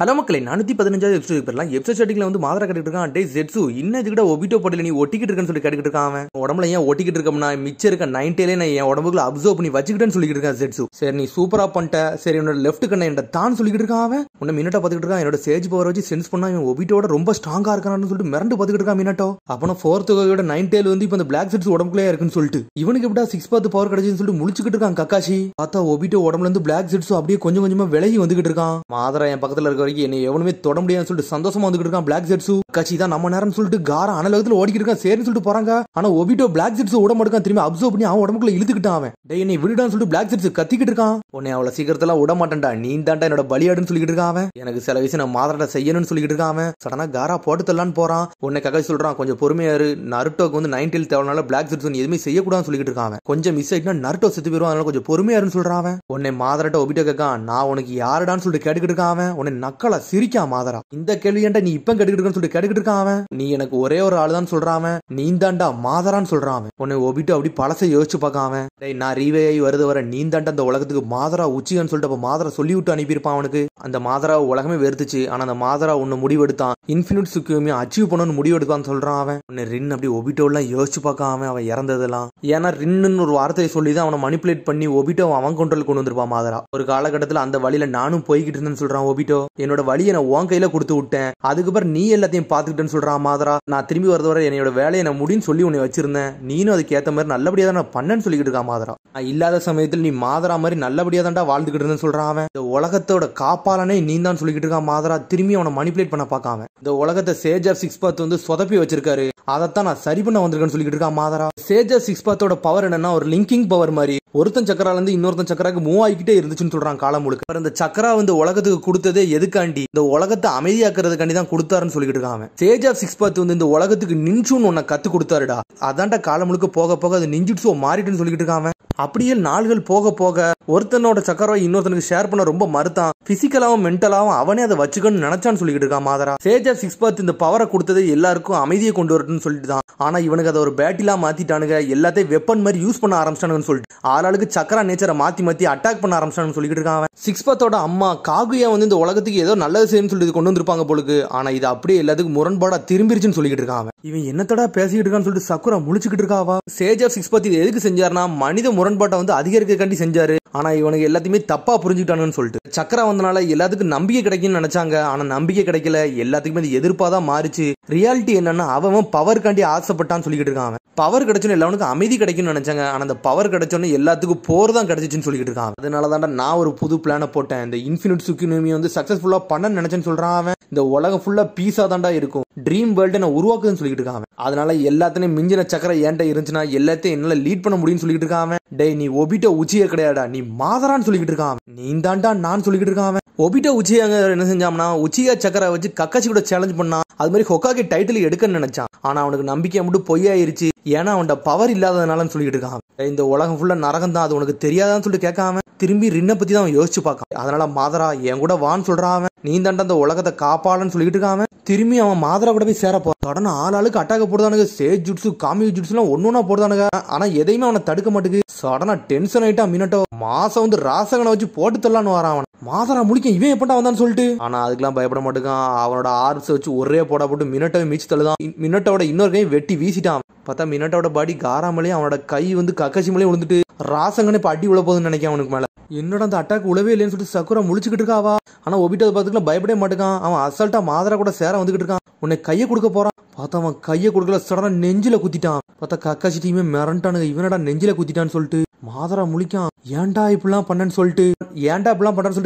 Hello மக்களே 415 episode பெறலாம். Episode ஸ்டார்டிங்ல வந்து மாதரா கேட்டுட்டு இருக்கான். டேய் ஜெட்சு இன்னும் இதுக்கிட்ட ஒபிட்டோ போடல நீ ஒட்டிக்கிட்டு இருக்கன்னு சொல்லி கேட்டுக்கிட்டு இருக்கான். அவன் உடம்புல ஏன் ஒட்டிக்கிட்டு இருக்கம்னா மிச்சம் இருக்க 90 நான் என் உடம்புக்குள்ள அப்சர்வ் பண்ணி வச்சுக்கிட்டேன்னு சொல்லிட்டு இருக்கான் ஜெட்சு. சரி நீ சூப்பரா பண்ணிட்ட. சரி என்னோட லெஃப்ட் கண்ணை என்கிட்ட தான் சொல்லிக்கிட்டு இருக்கான். அவன் உன்னை மினட்டா பாத்துக்கிட்டு இருக்கான். என்னோட சேஜ் பவர் வச்சு சென்ஸ் பண்ணா இவன் ஒபிட்டோட ரொம்ப ஸ்ட்ராங்கா இருக்கான்னு சொல்லிட்டு மிரண்டு பாத்துக்கிட்டு இருக்கான் மினட்டோ. அப்போ ஃபோர்த் வகையோட 90 வந்து இப்போ இந்த பிளாக் ஜெட்ஸ் உடம்புக்குள்ளே இருக்குன்னு சொல்லிட்டு இவனுக்கு எப்படா 6 பாத்து பவர் கிடைச்சுன்னு சொல்லிட்டு முழிச்சுக்கிட்டு இருக்கான் கக்காஷி. பார்த்தா ஒபிட்டோ உடம்புல இருந்து பிளாக் ஜெட்ஸ் அப்படியே கொஞ்சம் கொஞ்சமா விலகி வந்துகிட்டு இருக்கான். மாதரா என் பக்கத்துல இருக்க வரைக்கும் என்ன எவனுமே தொட முடியாதுன்னு சொல்லிட்டு சந்தோஷமா வந்துகிட்டு இருக்கான் பிளாக் ஜெட்ஸு. கட்சி தான் நம்ம நேரம் சொல்லிட்டு காரம் அனலகத்துல ஓடிக்கிட்டு இருக்கான். சரின்னு சொல்லிட்டு போறாங்க. ஆனா ஒபிட்டோ பிளாக் ஜெட்ஸ் உடம்பு எடுக்கான். திரும்பி அப்சர்வ் பண்ணி அவன் உடம்புக்குள்ள இழுத்துக்கிட்டான். அவன் டேய் என்னை விடுடான்னு சொல்லிட்டு பிளாக் ஜெட்ஸ் கத்திக்கிட்டு இருக்கான். உன்னை அவ்வளவு சீக்கிரத்துல விட மாட்டேன்டா, நீ தாண்டா என்னோட பலியாடுன்னு சொல்லிட்டு இருக்கான். அவன் எனக்கு சில விஷயம் நான் மாதரா செய்யணும்னு சொல்லிட்டு இருக்கான். அவன் சடனா காரா போட்டு தரலான்னு போறான். உன்னை கக்காய் சொல்றான் கொஞ்சம் பொறுமையாரு. நருட்டோக்கு வந்து 90 தேவைனால பிளாக் ஜெட்ஸ் எதுவுமே செய்யக்கூடாதுன்னு சொல்லிட்டு இருக்கான். கொஞ்சம் மிஸ் ஆயிட்டுனா நருட்டோ செத்து போயிருவான். அதனால கொஞ்சம் பொறுமையாருன்னு சொல்றான். உன்னை மாதராட்ட ஒபிட்டோ கேட்கான். நான் உனக்கு யாருடான்னு சொல்லிட்டு கேட்டுக்கிட்டு இருக்கான். உன்னை நக்கலா சிரிக்கா மாதரா. இந்த கேள்வி ஏன்டா நீ இப்ப கேட்டுக்கிட்டு சொல்லிட்டு கேட்டுக்கிட்டு இருக்கான். நீ எனக்கு ஒரே ஒரு ஆளு தான் சொல்றான். நீ தாண்டா மாதரான்னு சொல்றான். உன்னை ஒபிட்டோ அப்படி பழசை யோசிச்சு பார்க்காம நான் ரீவே ஆகி வருது வர நீ தாண்டா அந்த உலகத்துக்கு மாதரா உச்சின்னு சொல்லிட்டு மாதரா சொல்லி விட்டு அனுப்பியிருப்பான். அவனுக்கு அந்த மாதரா உலகமே வெறுத்துச்சு. ஆனா அந்த மாதரா உன்னை முடிவெடுத்தான். இன்ஃபினிட் சுக்கியுமே அச்சீவ் பண்ணணும்னு முடிவெடுத்தான்னு சொல்றான். அவன் உன்னை ரின் அப்படி ஒபிட்டோ எல்லாம் யோசிச்சு பார்க்காம அவன் இறந்ததெல்லாம் ஏன்னா ரின்னு ஒரு வார்த்தையை சொல்லிதான் அவனை மணிப்புலேட் பண்ணி ஒபிட்டோ அவன் கண்ட்ரோல் கொண்டு வந்திருப்பான் மாதரா. ஒரு காலகட்டத்தில் அந்த வழியில நானும் போய்கிட்டு இருந்தேன்னு சொல்றான் ஒபிட்டோ. என்னோட வழியை நான் உன் கையில கொடுத்து விட்டேன். அதுக்கப்புறம் நீ எல்லாத்தையும் பாத்துக்கிட்டேன்னு சொல்றான் மாதரா. நான் திரும்பி வரது வர என்னோட வேலையை நான் முடின்னு சொல்லி உன்னை வச்சிருந்தேன். நீனும் அதுக்கு ஏத்த மாதிரி நல்லபடியா தான் நான் பண்ணேன்னு சொல்லிக்கிட்டு இருக்கான் மாதரா. நான் இல்லாத சமயத்தில் நீ மாதரா மாதிரி நல்லபடியா தான்டா வாழ்ந்துகிட்டு இருந்தேன்னு சொல்றான். அவன் இந்த உலகத்தோட காப்பாளனே நீ தான் சொல்லிக்கிட்டு இருக்கான் மாதரா. திரும்பி அவனை மணிப்புலேட் பண்ண பார்க்காம இந்த உலகத்தை சேஜ் ஆஃப் 6 பாத் வந்து சொதப்பி வச்சிருக்காரு. அதைத்தான் நான் சரி பண்ண வந்திருக்கேன்னு சொல்லிக்கிட்டு இருக்கான் மாதரா. சேஜ் ஆஃப் 6 பாத்தோட பவர் என்னன்னா ஒரு லிங்கிங் பவர் மாதிரி ஒருத்தன் சக்கரால இருந்து இன்னொருத்தன் சக்கராக்கு மூவ் ஆகிக்கிட்டே இருந்துச்சுன்னு சொல்றான் காலம் முழுக்க. இந்த சக்கரா வந்து உலகத்துக்கு கொடுத்ததே எதுக்காண்டி இந்த உலகத்தை அமைதியாக்குறதுக்காண்டி தான் கொடுத்தாருன்னு சொல்லிட்டு இருக்காங்க. சேஜ் ஆஃப் 6 பாத் வந்து இந்த உலகத்துக்கு நின்சுன்னு ஒன்ன கத்து கொடுத்தாருடா. அதான்டா காலம் முழுக்க போக போக அது நிஞ்சுட்ஸோ மாறிட்டுன்னு சொல்லிட்டு இருக்காங்க. அப்படியே நாள்கள் போக போக ஒருத்தனோட சக்கரவை இன்னொருத்தனுக்கு ஷேர் பண்ண ரொம்ப மறுத்தான். பிசிக்கலாவும் மென்டலாவும் அவனே அதை வச்சுக்கணும்னு நினைச்சான்னு சொல்லிட்டு இருக்கான் மாதரா. சேஜ் ஆஃப் 6 பாத் இந்த பவரை கொடுத்தது எல்லாருக்கும் அமைதியை கொண்டு வரட்டும்னு சொல்லிட்டு தான். ஆனா இவனுக்கு அதை ஒரு பேட்டிலா மாத்திட்டானுங்க. எல்லாத்தையும் வெப்பன் மாதிரி யூஸ் பண்ண ஆரம்பிச்சானுன்னு சொல்லிட்டு ஆளாளுக்கு சக்கரா நேச்சரை மாத்தி மாத்தி அட்டாக் பண்ண ஆரம்பிச்சான்னு சொல்லிட்டு இருக்கான். 6 பாத்தோட அம்மா காகுயா வந்து இந்த உலகத்துக்கு ஏதோ நல்லது செய்யணும்னு சொல்லிட்டு கொண்டு வந்திருப்பாங்க போலுக்கு. ஆனா இது அப்படியே எல்லாத்துக்கும் முரண்பாடா திரும்பிருச்சுன்னு சொல்லிட்டு இருக்கான். இவன் என்னத்தடா பேசிக்கிட்டு இருக்கான்னு சொல்லிட்டு சக்குரா முழிச்சுக்கிட்டு இருக்காவா. சேஜ் ஆஃப் 6 பாத் இது எதுக்கு செஞ்சாருன்னா மனித முரண்பாட்டை வந்து அதிகரிக்கிறதுக்காண்டி செஞ்சாரு. ஆனா இவனுக்கு எல்லாத்தையுமே தப்பா புரிஞ்சுக்கிட்டானுன்னு சொல்லிட்டு சக்கரா வந்தனால எல்லாத்துக்கும் நம்பிக்கை கிடைக்கும்னு நினைச்சாங்க. ஆனா நம்பிக்கை கிடைக்கல. எல்லாத்துக்குமே எதிர்ப்பாதான் மாறிச்சு. ரியாலிட்டி என்னன்னா அவன் பவர்காண்டி ஆசைப்பட்டான்னு சொல்லிக்கிட்டு இருக்கான். பவர் கிடைச்சோன்னு எல்லாருக்கும் அமைதி கிடைக்கும்னு நினைச்சாங்க. ஆனா அந்த பவர் கிடைச்சோன்னு எல்லாத்துக்கும் போர் தான் கிடைச்சிச்சுன்னு சொல்லிட்டு இருக்கான். அதனாலதான் நான் ஒரு புது பிளான போட்டேன். இந்த இன்ஃபினிட் சுக்கினோமி வந்து சக்சஸ்ஃபுல்லா பண்ண நினைச்சேன்னு சொல்றான். அவன் இந்த உலகம் ஃபுல்லா பீஸா தாண்டா இருக்கும். ட்ரீம் வேர்ல்டு நான் உருவாக்குதுன்னு சொல்லிட்டு இருக்கான். அதனால எல்லாத்தையும் மிஞ்சின சக்கரை ஏன்ட்ட இருந்துச்சுன்னா எல்லாத்தையும் என்னால லீட் பண்ண முடியும்னு சொல்லிட்டு இருக்கான். டேய் நீ ஒபிட்டோ உச்சியே கிடையாடா, நீ மாதரான்னு சொல்லிக்கிட்டு இருக்கான். நீ தாண்டா நான் சொல்லிக்கிட்டு இருக்கான். ஒபிட்டோ உச்சியாங்க என்ன செஞ்சான்னா உச்சியா சக்கரை வச்சு கக்காச்சி கூட சேலஞ்ச் பண்ணா. அது மாதிரி ஹொக்காகி டைட்டில் எடுக்கன்னு நினைச்சான். ஆனா அவனுக்கு நம்பிக்கை மட்டும் பொய்யாயிருச்சு. ஏன்னா அவனோட பவர் இல்லாததுனாலன்னு சொல்லிட்டு இருக்கான். இந்த உலகம் ஃபுல்லா நரகம் தான், அது உனக்கு தெரியாதான்னு சொல்லிட்டு கேட்காம திரும்பி ரின்ன பத்தி தான் அவன் யோசிச்சு பார்க்கான். அதனால மாதரா என் கூட வான்னு சொல்றான். நீ தாண்டா அந்த உலகத்தை காப்பாளன்னு சொல்லிட்டு இருக்கான். திரும்பி அவன் மாதரா கூட போய் சேர போறான். உடனே ஆளாளுக்கு அட்டாக்க போடுதானுங்க. சேஜ் ஜுட்ஸு காமி ஜுட்ஸ் எல்லாம் ஒன்னொன்னா போடுதானுங்க. ஆனா எதையுமே அவனை தடுக்க மாட்டேங்குது. சடனா டென்ஷன் ஆயிட்டா மினட்டோ. மாசம் வந்து ராசகனை வச்சு போட்டு தரலான்னு வரான். அவன் மாதரா முடிக்க இவன் எப்படா வந்தான்னு சொல்லிட்டு. ஆனா அதுக்கெல்லாம் பயப்பட மாட்டேங்கான். அவனோட ஆர்ஸ் வச்சு ஒரே போட போட்டு மினட்டோவை மிச்சு தள்ளுதான். மினட்டோட இன்னொரு கையும் வெட்டி வீசிட்டான். பார்த்தா மினட்டோட பாடி காராமலே அவனோட கை வந்து கக்காசி மேலே விழுந்துட்டு ராசங்கன்னு இப்ப அடி உள்ள போகுதுன்னு நினைக்கான். அவனுக்கு மேல என்னோட அந்த அட்டாக் உழவே இல்லைன்னு சொல்லிட்டு சக்குரா முழிச்சுக்கிட்டு இருக்காவா. ஆனா ஒபிட்டோ பார்த்துக்கலாம் பயப்படவே மாட்டேங்கான். அவன் அசால்ட்டா மாதரா கூட சேர வந்துகிட்டு இருக்கான். உன்னை கையை கொடுக்க போறான். பார்த்தா அவன் கையை கொடுக்கல. சடனா நெஞ்சில குத்திட்டான். பார்த்தா கக்காசி டீமே மிரண்டானுங்க. இவனடா நெஞ்சில குத்திட்டான்னு சொல்லிட்டு மாதரா முழிக்கான். ஏன்டா இப்படிலாம் பண்ணன்னு சொல்லிட்டு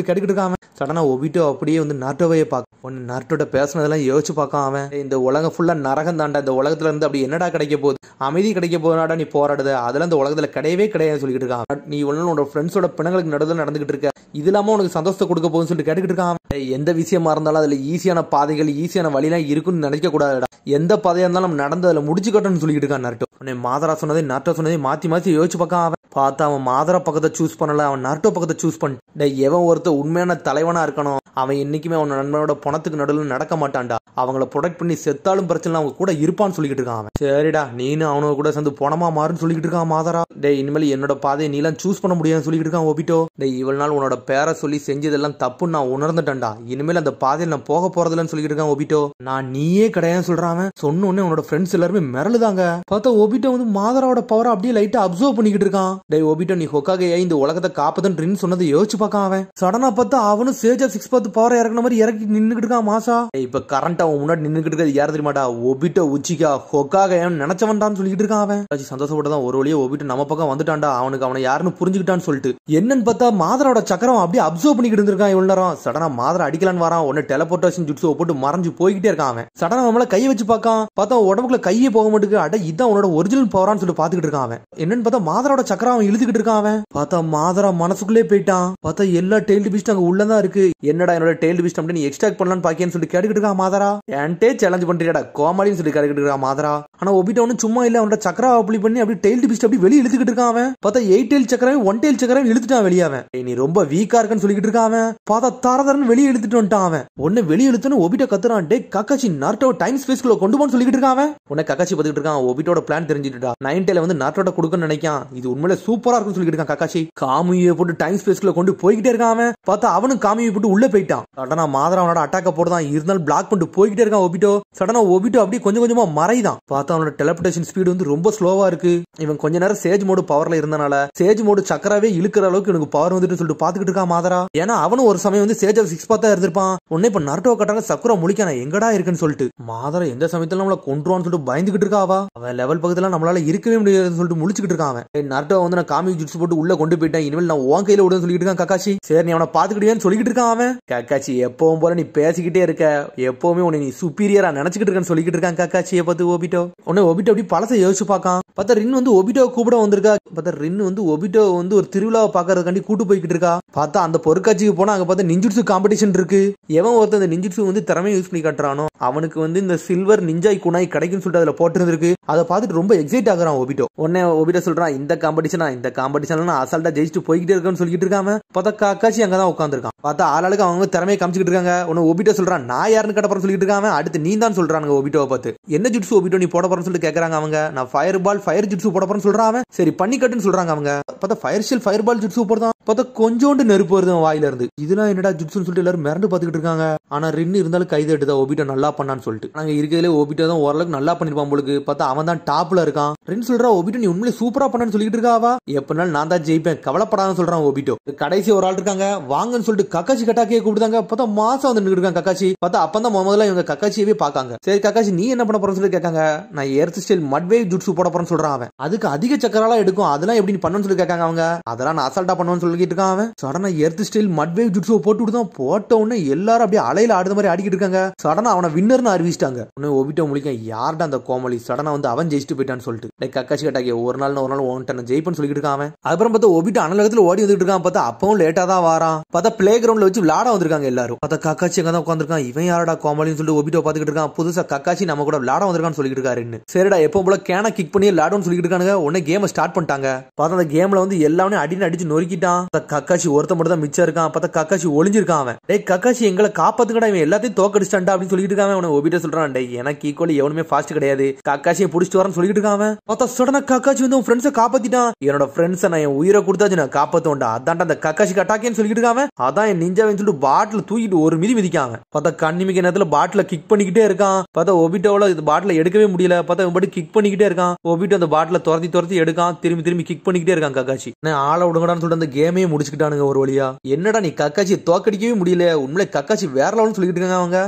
கேட்டுக்கிட்டு இருக்கான். சடனா ஒபிட்டோ அப்படியே வந்து நர்டோவையே பார்க்க ஒன்னு நர்டோட பேசினதெல்லாம் யோசிச்சு பார்க்கான். அவன் இந்த உலகம் ஃபுல்லா நரகம் தாண்டா. இந்த உலகத்துல இருந்து அப்படி என்னடா கிடைக்க போகுது, அமைதி கிடைக்க போதுனாடா நீ போராடுது. அதெல்லாம் இந்த உலகத்துல கிடையவே கிடையாது சொல்லிட்டு இருக்கான். நீ உன்னோட ஃப்ரெண்ட்ஸோட பிணங்களுக்கு நடுவில் நடந்துகிட்டு இருக்க. இது இல்லாம உனக்கு சந்தோஷத்தை கொடுக்க போகுதுன்னு சொல்லிட்டு கேட்டுக்கிட்டு இருக்கான். எந்த விஷயமா இருந்தாலும் அதுல ஈஸியான பாதைகள் ஈஸியான வழியெல்லாம் இருக்குன்னு நினைக்க கூடாதுடா. எந்த பாதையா இருந்தாலும் நம்ம நடந்து அதுல முடிச்சுக்கட்டும்னு சொல்லிட்டு இருக்கான் நர்டோ. உன்னை மாதரா சொன்னதே நர்டோ சொன்னதே மாத்தி மாத்தி யோசிச்சு பார்க்கான். அவன் பார்த்தா அவன் மாதரா பக்கத்தை சூஸ் பண்ணல, அவன் நருட்டோ பக்கத்தை சூஸ் பண்ண. எவன் ஒருத்தர் உண்மையான தலைவனா இருக்கணும், அவன் என்னைக்குமே அவன் நண்பனோட பணத்துக்கு நடுவில் நடக்க மாட்டான்டா, அவங்கள ப்ரொடெக்ட் பண்ணி செத்தாலும் பிரச்சனை அவங்க கூட இருப்பான்னு சொல்லிக்கிட்டு இருக்கான் அவன். சரிடா நீனும் அவனோட கூட சேர்ந்து பணமா மாறுன்னு சொல்லிக்கிட்டு இருக்கான் மாதரா. இனிமேல் என்னோட பாதையை நீலாம் சூஸ் பண்ண முடியாதுன்னு சொல்லிக்கிட்டு இருக்கான் ஒபிட்டோ. இவ்வளவு நாள் உன்னோட பேரை சொல்லி செஞ்சதெல்லாம் தப்புன்னு நான் உணர்ந்துட்டேன்டா, இனிமேல் அந்த பாதையில் நான் போக போறதில்லன்னு சொல்லிக்கிட்டு இருக்கான் ஒபிட்டோ. நான் நீயே கிடையாது சொல்றான். சொன்ன உடனே உன்னோட ஃப்ரெண்ட்ஸ் எல்லாருமே மிரளுதாங்க. பார்த்தா ஒபிட்டோ வந்து மாதராவோட பவரை அப்படியே லைட்டா அப்சர்வ் பண்ணிக்கிட்டு இருக்கான். ஒபிட்டோ நீ ஹொக்காகையா இந்த உலகத்தை காப்பதன் ரின் சொன்னதை யோசிச்சு பார்க்கான் அவன். சடனா பார்த்தா அவனும் சேஜ் ஆஃப் 6 பார்த்து பவரை இறக்குன மாதிரி இறக்கி நின்னுக்கிட்டு இருக்கான் மாசா. இப்ப கரண்ட் அவன் முன்னாடி நின்னுக்கிட்டு இருக்கிறது யார் தெரியுமாடா, ஒபிட்டோ உச்சிக்கா ஹொக்காகையான்னு நினைச்சவன்டான்னு சொல்லிட்டு இருக்கான் அவன். சந்தோஷப்பட்டதான் ஒரு வழியா ஒபிட்டோ நம்ம பக்கம் வந்துட்டான்டா, அவனுக்கு அவனை யாருன்னு புரிஞ்சுக்கிட்டான்னு சொல்லிட்டு என்னன்னு பார்த்தா மாதராவோட சக்கரம் அப்படியே அப்சர்வ் பண்ணிக்கிட்டு இருந்திருக்கான் இவ்வளவு நேரம். சடனா மாதரா அடிக்கலான்னு வரான், உடனே டெலபோர்டேஷன் ஜுட்ஸுவை போட்டு மறைஞ்சு போய்கிட்டே இருக்கான் அவன். சடனா அவன் கையை வச்சு பார்க்கான், பார்த்தா உடம்புக்குள்ள கையே போக மாட்டேங்குது. அட இதான் உன்னோட ஒரிஜினல் பவரான்னு சொல்லிட்டு பாத்துக்கிட்டு இருக்கான் அவன். என்னன்னு பார்த்தா மாதராவோட சக்கரம் அவன் இழுத்துக்கிட்டு இருக்கான் அவன். பார்த்தா மாதரா மனசுக்குள்ளே போயிட்டான். பார்த்தா எல்லா டெய்ல்டு பீஸ்ட் அங்க உள்ளதான் இருக்கு. என்னடா என்னோட டெய்ல்டு பீஸ்ட் அப்படி நீ எக்ஸ்ட்ராக்ட் பண்ணலான்னு பாக்கியன்னு சொல்லி கேட்டுக்கிட்டு இருக்கான் மாதரா. என்கிட்ட சேலஞ்ச் பண்றியாடா கோமாளின்னு சொல்லி கேட்டுக்கிட்டு இருக்கான் மாதரா. ஆனா ஒபிட்டோ ஒன்னும் சும்மா இல்ல, அவனோட சக்கரா அப்ளை பண்ணி அப்படி டெய்ல்டு பீஸ்ட் அப்படி வெளியே இழுத்துக்கிட்டு இருக்கான் அவன். பார்த்தா 8 டெயில் சக்கரம் 1 டெயில் சக்கரம் இழுத்துட்டான் வெளியே அவன். நீ ரொம்ப வீக்கா இருக்குன்னு சொல்லிக்கிட்டு இருக்கான் அவன். பார்த்தா தரதரன்னு வெளியே இழுத்துட்டு வந்துட்டான் அவன். ஒன்னு வெளியே இழுத்துன்னு ஒபிட்டோ கத்துறான், டே கக்காச்சி நருட்டோ டைம் ஸ்பேஸ்க்குள்ள கொண்டு போன்னு சொல்லிக்கிட்டு இருக்கான் அவன். உன்னை கக்காச்சி பார்த்துக்கிட்டு இருக்கான். ஒபிட்டோட பிளான் தெரிஞ்சுட்டா 9 டெயில வந்து நருட்டோட கொடுக்கன்னு நினைக்கான். இது உண்மையில சூப்பரா இருக்குன்னு சொல்லிட்டு இருக்கான் கக்காச்சி. காமியை போட்டு டைம் ஸ்பேஸ்க்குள்ள கொண்டு போய்கிட்டே இருக்கான் அவன். பார்த்தா அவனும் காமியை போட்டு உள்ள போயிட்டான். சடனா மாதரா அவனோட அட்டாக்க போடுதான், இருந்தாலும் பிளாக் பண்ணிட்டு போய்கிட்டே இருக்கான் ஒபிட்டோ. சடனா ஒபிட்டோ அப்படியே கொஞ்சம் கொஞ்சமா மறைதான். பார்த்தா அவனோட டெலபோர்டேஷன் ஸ்பீடு வந்து ரொம்ப ஸ்லோவா இருக்கு. இவன் கொஞ்ச நேரம் சேஜ் மோடு பவர்ல இருந்தனால சேஜ் மோடு சக்கராவே இழுக்கிற அளவுக்கு எனக்கு பவர் வந்துட்டு சொல்லிட்டு பாத்துக்கிட்டு இருக்கான் மாதரா. ஏன்னா அவனும் ஒரு சமயம் வந்து சேஜ் ஆஃப் 6 பார்த்தா இருந்திருப்பான். உடனே இப்ப நருட்டோ கட்டாங்க சக்குரா முழிக்கான எங்கடா இருக்குன்னு சொல்லிட்டு மாதரா எந்த சமயத்துல நம்மள கொன்றுவான்னு சொல்லிட்டு பயந்துகிட்டு இருக்காவா. அவன் லெவல் பக்கத்துல நம்மளால இருக்கவே முடியாதுன்னு சொல்லிட்டு முழிச்சுக்கிட்டு இருக்கான் அவன். நருட்டோ வந்து நான் காமி ஜுட்ஸ் போட்டு உள்ள கொண்டு போயிட்டேன், இனிமேல் நான் உன் கையில விடுன்னு சொல்லிட்டு இருக்கான் கக்காச்சி. சரி நீ அவனை பாத்துக்கிட்டேன்னு சொல்லிக்கிட்டு இருக்கான் அவன். கக்காச்சி எப்பவும் போல நீ பேசிக்கிட்டே இருக்க, எப்பவுமே உன்னை நீ சுப்பீரியரா நினைச்சுக்கிட்டு இருக்கன்னு சொல்லிக்கிட்டு இருக்கான் கக்காச்சியை பார்த்து ஒபிட்டோ. உடனே ஒபிட்டோ அப்படி பழசை யோசிச்சு பார்க்கான். பார்த்தா ரின் வந்து ஒபிட்டோ கூப்பிட வந்திருக்கா. பார்த்தா ரின் வந்து ஒபிட்டோ வந்து ஒரு திருவிழாவை பாக்குறதுக்காண்டி கூட்டு போய்கிட்டு இருக்கா. பார்த்தா அந்த பொருட்காட்சிக்கு போனா அங்க பார்த்தா நிஞ்சுட்சு காம்படிஷன் இருக்கு. எவன் ஒருத்தர் இந்த நிஞ்சுட்சு வந்து திறமையை யூஸ் பண்ணி காட்டுறானோ அவனுக்கு வந்து இந்த சில்வர் நிஞ்சாய் குனாய் கிடைக்குன்னு சொல்லிட்டு அதுல போட்டுருக்கு. அதை பார்த்துட்டு ரொம்ப எக்ஸைட் ஆகுறான் ஒபிட்டோ. உடனே ஒபிட்டோ சொல்றான், இந்த காம்படிஷன் அசால்ட்டா ஜெயிச்சுட்டு போய்கிட்டே இருக்கான்னு சொல்லிட்டு இருக்காம. பார்த்தா கக்காச்சி அங்கதான் உட்காந்துருக்கான். பார்த்தா ஆளுக்கு அவங்க திறமையை காமிச்சிட்டு இருக்காங்க. உடனே ஒபிட்டோ சொல்றான், நான் யாருன்னு கேட்ட போறேன்னு சொல்லிட்டு இருக்காங்க. அடுத்து நீ தான் சொல்றாங்க ஒபிட்டோவை பார்த்து. என்ன ஜுட்சு ஒபிட்டோ நீ போட போறன்னு சொல்லிட்டு கேக்குறாங்க அவங்க. நான் ஃபயர் பால் ஃபயர் ஜுட்சு போட போறேன்னு சொல்றான். சரி பண்ணி கட்டுன்னு சொல்றாங்க அவங்க. பார்த்தா ஃபயர் ஷெல் ஃபயர் பால் ஜுட்சு போடுறான். பார்த்தா கொஞ்சோண்டு நெருப்பு வருது வாயில இருந்து. இதெல்லாம் என்னடா ஜுட்சுன்னு சொல்லிட்டு எல்லாரும் மிரண்டு பாத்துக்கிட்டு இருக்காங்க. ஆனா ரின் இருந்தாலும் கைதட்டுதா ஒபிட்டோ நல்லா பண்ணான்னு சொல்லிட்டு. நாங்க இருக்கிறதுல ஒபிட்டோ தான் ஓரளவுக்கு நல்லா பண்ணிருப்பான் போலுக்கு. பார்த்தா அவன் தான் டாப்ல இருக்கான். ரின் சொல்றா, ஒபிட்டோ நீ உண்மையிலே சூப்பரா பண்ணான்னு சொல்லிட்டு இருக்காவா. எப்பனாலும் நான் தான் ஜெயிப்பேன் கவலைப்படாத சொல்றான் ஒபிட்டோ. கடைசி ஒரு ஆள் இருக்காங்க வாங்கன்னு சொல்லிட்டு கக்காச்சி கட்டாக்கியே கூப்பிடுதாங்க. பார்த்தா மாசம் வந்து நின்னுட்டு இருக்காங்க கக்காச்சி. பார்த்தா அப்பதான் முதல்ல இவங்க கக்காச்சியவே பாக்காங்க. சரி கக்காச்சி நீ என்ன பண்ண போறன்னு சொல்லி கேட்காங்க. நான் எர்த் ஸ்டைல் மட்வேவ் ஜுட்சு போட போறேன்னு சொல்றான் அவன். அதுக்கு அதிக சக்கராலாம் எடுக்கும், அதெல்லாம் எப்படி பண்ணணும்னு சொல்லி கேட்காங்க அவங்க. அதெல்லாம் நான் அசால்ட்டா பண்ணுவேன்னு சொல்லிட்டு இருக்கான் அவன். சடனா எர்த் ஸ்டைல் மட்வேவ் ஜுட்சு போட்டு விடுதான். போட்ட உடனே எல்லாரும் அப்படியே அலையில ஆடுற மாதிரி ஆடிக்கிட்டு இருக்காங்க. சடனா அவனை வின்னர்னு அறிவிச்சிட்டாங்க. உடனே ஒபிட்டோ முழிக்க, யார்டா அந்த கோமலி, சடனா வந்து அவன் ஜெயிச்சுட்டு போயிட்டான்னு சொல்லிட்டு கக்காச்சி கட்டாக்கி ஒரு நாள் ஒன்ட்ட ஜெயிப்பன்னு சொல்லிட்டு இருக்கான் அவன். அப்புறம் பார்த்தா ஒபிட்டோ அனலகத்துல ஓடி வந்துட்டு இருக்கான். பார்த்தா அப்பவும் லேட்டா தான் வாரான். பார்த்தா பிளே கிரவுண்ட்ல வச்சு விளையாட வந்திருக்காங்க எல்லாரும். பார்த்தா கக்காச்சி அங்க தான் உட்காந்துருக்கான். இவன் யாரடா கோமலின்னு சொல்லிட்டு ஒபிட்டோ பாத்துக்கிட்டு இருக்கான். புதுசா கக்காச்சி நம்ம கூட விளையாட வந்திருக்கான்னு சொல்லிட்டு இருக்காருன்னு. சரிடா எப்போ போல கேன கிக் பண்ணி விளையாடுன்னு சொல்லிட்டு இருக்காங்க. உடனே கேம் ஸ்டார்ட் பண்ணிட்டாங்க. பார்த்தா அந்த கேம்ல வந்து எல்லாமே அடிச்சு நொறுக்கிட்டான். கக்காச்சி ஒருத்த மட்டும் தான் மிச்சம் இருக்கான். பார்த்தா கக்காச்சி ஒளிஞ்சிருக்கான் அவன். டேய் கக்காச்சி எங்களை காப்பாத்துக்கடா, இவன் எல்லாத்தையும் தோக்கடிச்சிட்டான்டா அப்படின்னு சொல்லிட்டு இருக்கான். அவன் ஒபிட்டோ சொல்றான், டேய் எனக்கு ஈக்குவலி எவனுமே ஃபாஸ்ட் கிடையாது, கக்காச்சியை புடிச்சிட்டு வரேன்னு சொல்லிட்டு இருக்கான் அவன். பார்த்தா சடனா கக்காச்சி வந்து உன் ஃப்ரெண்ட்ஸை காப்பாத்திட்டான். என்னோட ஃப்ரெண்ட்ஸை நான் என் உயிரை கொடுத்தாச்சு நான் காப்பாத்துவேன்டா, அதான்டா அந்த கக்காச்சி கட்டாக்கேன்னு சொல்லிட்டு இருக்கான். அதான் என் நிஞ்சாவன்னு சொல்லிட்டு பாட்டில தூக்கிட்டு ஒரு மிதிக்கான். பார்த்தா கண்ணிமிக்க நேரத்துல பாட்டில கிக் பண்ணிக்கிட்டே இருக்கான். பார்த்தா ஒபிட்டோல இது பாட்டில எடுக்கவே முடியல. பார்த்தா இவன் கிக் பண்ணிக்கிட்டே இருக்கான். ஒபிட்டோ அந்த பாட்டில துரத்தி எடுக்கான். திரும்பி கிக் பண்ணிக்கிட்டே இருக்கான் கக்காச்சி. ஆள விடுங்கடான்னு சொல்லிட்டு அந்த கேமே முடிச்சுக்கிட்டானுங்க ஒரு வழியா. என்னடா நீ கக்காச்சியை தோக்கடிக்கவே முடியல, உண்மையிலே கக்காச்சி வேற லெவல்னு சொல்லிட்டு இருக்காங்க அவங்க.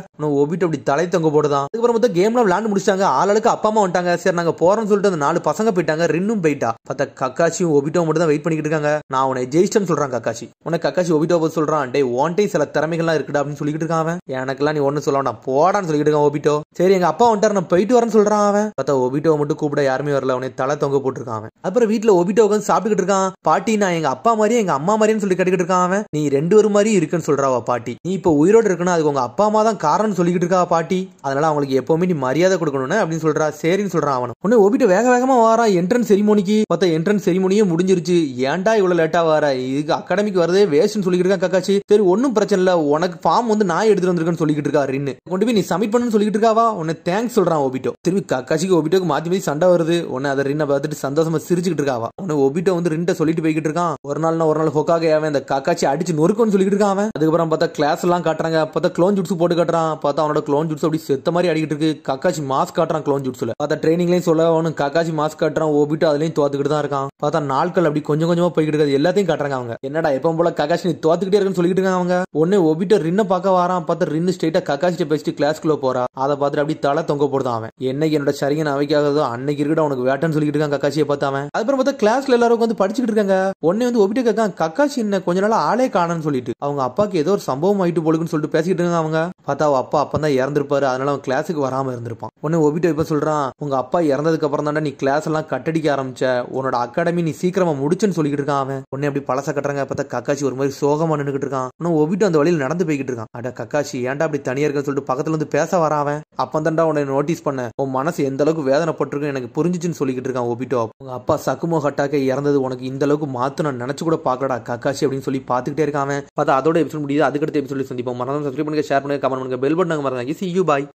ஒபிட்டோ அப்படி தலை தொங்க போடுதான். அதுக்கப்புறம் பார்த்தா கேம்லாம் விளையாண்டு முடிச்சாங்க. ஆளுக்கு அப்பா அம்மா வந்துட்டாங்க. சரி நாங்க போறோம்னு சொல்லிட்டு அந்த 4 பசங்க போயிட்டாங்க. ரின்னும் போயிட்டா. பார்த்தா கக்காச்சியும் ஒபிட்டோ மட்டும் தான் வெயிட் பண்ணிக்கிட்டு இருக்காங்க. நான் உன்னை ஜெயிச்சிட்டேன்னு சொல்றான் கக்காச்சி. உன்னை கக்காச்சி ஒபிட்டோ போய் சொல்றான், டேய் ஓன்டே சில திறமைகள்லாம் இருக்குடா அப்படின்னு சொல்லிட்டு இருக்கான் அவன். எனக்கெல்லாம் நீ ஒன்னு சொல்ல வேண்டாம் போடான்னு சொல்லிட்டு இருக்கான் ஒபிட்டோ. சரி எங்க அப்பா வந்துட்டாரு நான் போயிட்டு வரேன்னு சொல்றான் அவன். பார்த்தா ஒபிட்டோ மட்டும் கூப்பிட யாருமே வரல. அவனை தலை தொங்க போட்டுருக்கான் அவன். அப்புறம் வீட்டுல ஒபிட்டோ உட்காந்து சாப்பிட்டுக்கிட்டு இருக்கான். பாட்டி நான் எங்க அப்பா மாதிரியே எங்க அம்மா மாதிரின்னு சொல்லி கேட்டுக்கிட்டு இருக்கான் அவன். நீ 2 பேரும் மாதிரி இருக்குன்னு சொல்றாவா பாட்டி. நீ இப்ப உயிரோடு இருக்குன்னா அதுக்கு உங்க அப்பா அம்மா தான் காரணம் சொல்லிக்கிட்டு இருக்கா பாட்டி. அதனால அவங்களுக்கு எப்பவுமே நீ மரியாதை கொடுக்கணும்னு அப்படின்னு சொல்றா. சரின்னு சொல்றான் அவன். உடனே ஒபிட்டோ வேக வேகமா வாரான் என்ட்ரன்ஸ் செரிமோனிக்கு. பார்த்தா என்ட்ரன்ஸ் செரிமோனியே முடிஞ்சிருச்சு. ஏன்டா இவ்வளவு லேட்டா வர, இதுக்கு அகாடமிக்கு வரதே வேஸ்ட்னு சொல்லிக்கிட்டு இருக்கான் கக்காச்சி. சரி ஒன்னும் பிரச்சனை இல்ல, உனக்கு ஃபார்ம் வந்து நான் எடுத்துட்டு வந்திருக்கேன்னு சொல்லிக்கிட்டு இருக்கா ரின்னு. கொண்டு போய் நீ சப்மிட் பண்ணு சொல்லிக்கிட்டு இருக்காவா. உன்னை தேங்க்ஸ் சொல்றான் ஒபிட்டோ. திரும்பி கக்காச்சிக்கு ஒபிட்டோக்கு மாத்தி மாத்தி சண்டை வருது. உன்னை அதை ரின்னை பார்த்துட்டு சந்தோஷமா சிரிச்சுக்கிட்டு இருக்காவா. உன்னை ஒபிட்டோ வந்து ரின்ட்ட சொல்லிட்டு போய்கிட்டு இருக்கான். ஒரு நாள் ஹொக்காக அவன் இந்த கக்காச்சி அடிச்சு நொறுக்குன்னு சொல்லிட்டு இருக்கான் அவன். அதுக்கப்புறம் பார்த்தா கிளாஸ் எல்லாம் காட்டுறாங்க. பார்த்தா க்ளோன் ஜுட்ஸு போட்டு காட்டுறான். பார்த்தா அவனோட க்ளோன் ஜுட்ஸ் அப்படி செத்த மாதிரி அடிக்கிட்டு இருக்கு. கக்காச்சி மாஸ்க் காட்டுறான் க்ளோன் ஜுட்ஸ்ல. பார்த்தா ட்ரைனிங்லயும் சொல்ல அவனு கக்காச்சி மாஸ்க் காட்டுறான். ஒபிட்டோ அதுலயும் தோத்துக்கிட்டு தான் இருக்கான். பார்த்தா நாட்கள் அப்படி கொஞ்சம் கொஞ்சமா போய்கிட்டு இருக்காது. எல்லாத்தையும் காட்டுறாங்க அவங்க. என்னடா எப்பவும் போல கக்காச்சி நீ தோத்துக்கிட்டே இருக்குன்னு சொல்லிட்டு இருக்காங்க அவங்க. ஒன்னு ஒபிட்டோ ரின்ன பார்க்க வரான். பார்த்தா ரின்னு ஸ்ட்ரெயிட்டா கக்காச்சி பேசிட்டு கிளாஸ்க்குள்ள போறா. அதை பார்த்துட்டு அப்படி தலை தொங்க போடுதான் அவன். என்னைக்கு என்னோட சரிங்க அவைக்காகதோ அன்னைக்கு இருக்கட்டும் உனக்கு வேட்டன்னு சொல்லிட்டு இருக்கான் கக்காச்சியை பார்த்து அவன். அதுக்கப்புறம் பார்த்தா கிளாஸ்ல எல்லாரும் வந்து படிச்சுக்கிட்டு இருக்காங்க. ஒன்னே வந்து ஒபிட்டோ கேட்கான் கக்காச்சி என்ன கொஞ்ச நாள் ஆளே காணன்னு சொல்லிட்டு. அவங்க அப்பாக்கு ஏதோ ஒரு சம்பவம் ஆயிட்டு போலுக்குன்னு சொல்லிட்டு பேசிக்கிட்டு இருக்காங்க அவங்க. பார்த்தா அவ அப்பா அப்பதான் இறந்திருப்பாரு. அதனால அவன் கிளாஸுக்கு வராம இருந்திருப்பான். உடனே ஒபிட்டோ இப்ப சொல்றான், உங்க அப்பா இறந்ததுக்கு அப்புறம் தானே நீ கிளாஸ் எல்லாம் கட்டடிக்க ஆரம்பிச்ச, உன்னோட அகாடமி நீ சீக்கிரமா முடிச்சுன்னு சொல்லிக்கிட்டு இருக்கான் அவன். உடனே அப்படி பழச கட்டுறாங்க. பார்த்தா கக்காச்சி ஒரு மாதிரி சோகமா நின்னுக்கிட்டு இருக்கான். இன்னும் ஒபிட்டோ அந்த வழியில் நடந்து போய்கிட்டு இருக்கான். அட கக்காச்சி ஏன்டா அப்படி தனியா இருக்குன்னு சொல்லிட்டு பக்கத்துல வந்து பேச வராவன். அப்பந்தான்டா உன்னை நோட்டீஸ் பண்ண, உன் மனசு எந்த அளவுக்கு வேதனைப்பட்டிருக்கு எனக்கு புரிஞ்சிச்சுன்னு சொல்லிக்கிட்டு இருக்கான் ஒபிட்டோ. உங்க அப்பா சக்குமோ ஹட்டாக்கே இறந்தது உனக்கு இந்த அளவுக்கு மாத்து நான் நினைச்சு கூட பாக்கடா கக்காச்சி அப்படின்னு சொல்லி பாத்துக்கிட்டே இருக்கான். பார்த்தா அதோட எபிசோட் முடியுது. அதுக்கடுத்த எபிசோட் சந்திப்போம். மறக்காம சப்ஸ்கிரைப் பண்ணுங்க, ஷேர் பண்ணுங்க, கமெண்ட் பண்ணுங்க, பெல் பட்டன் மறக்காம. See you, bye.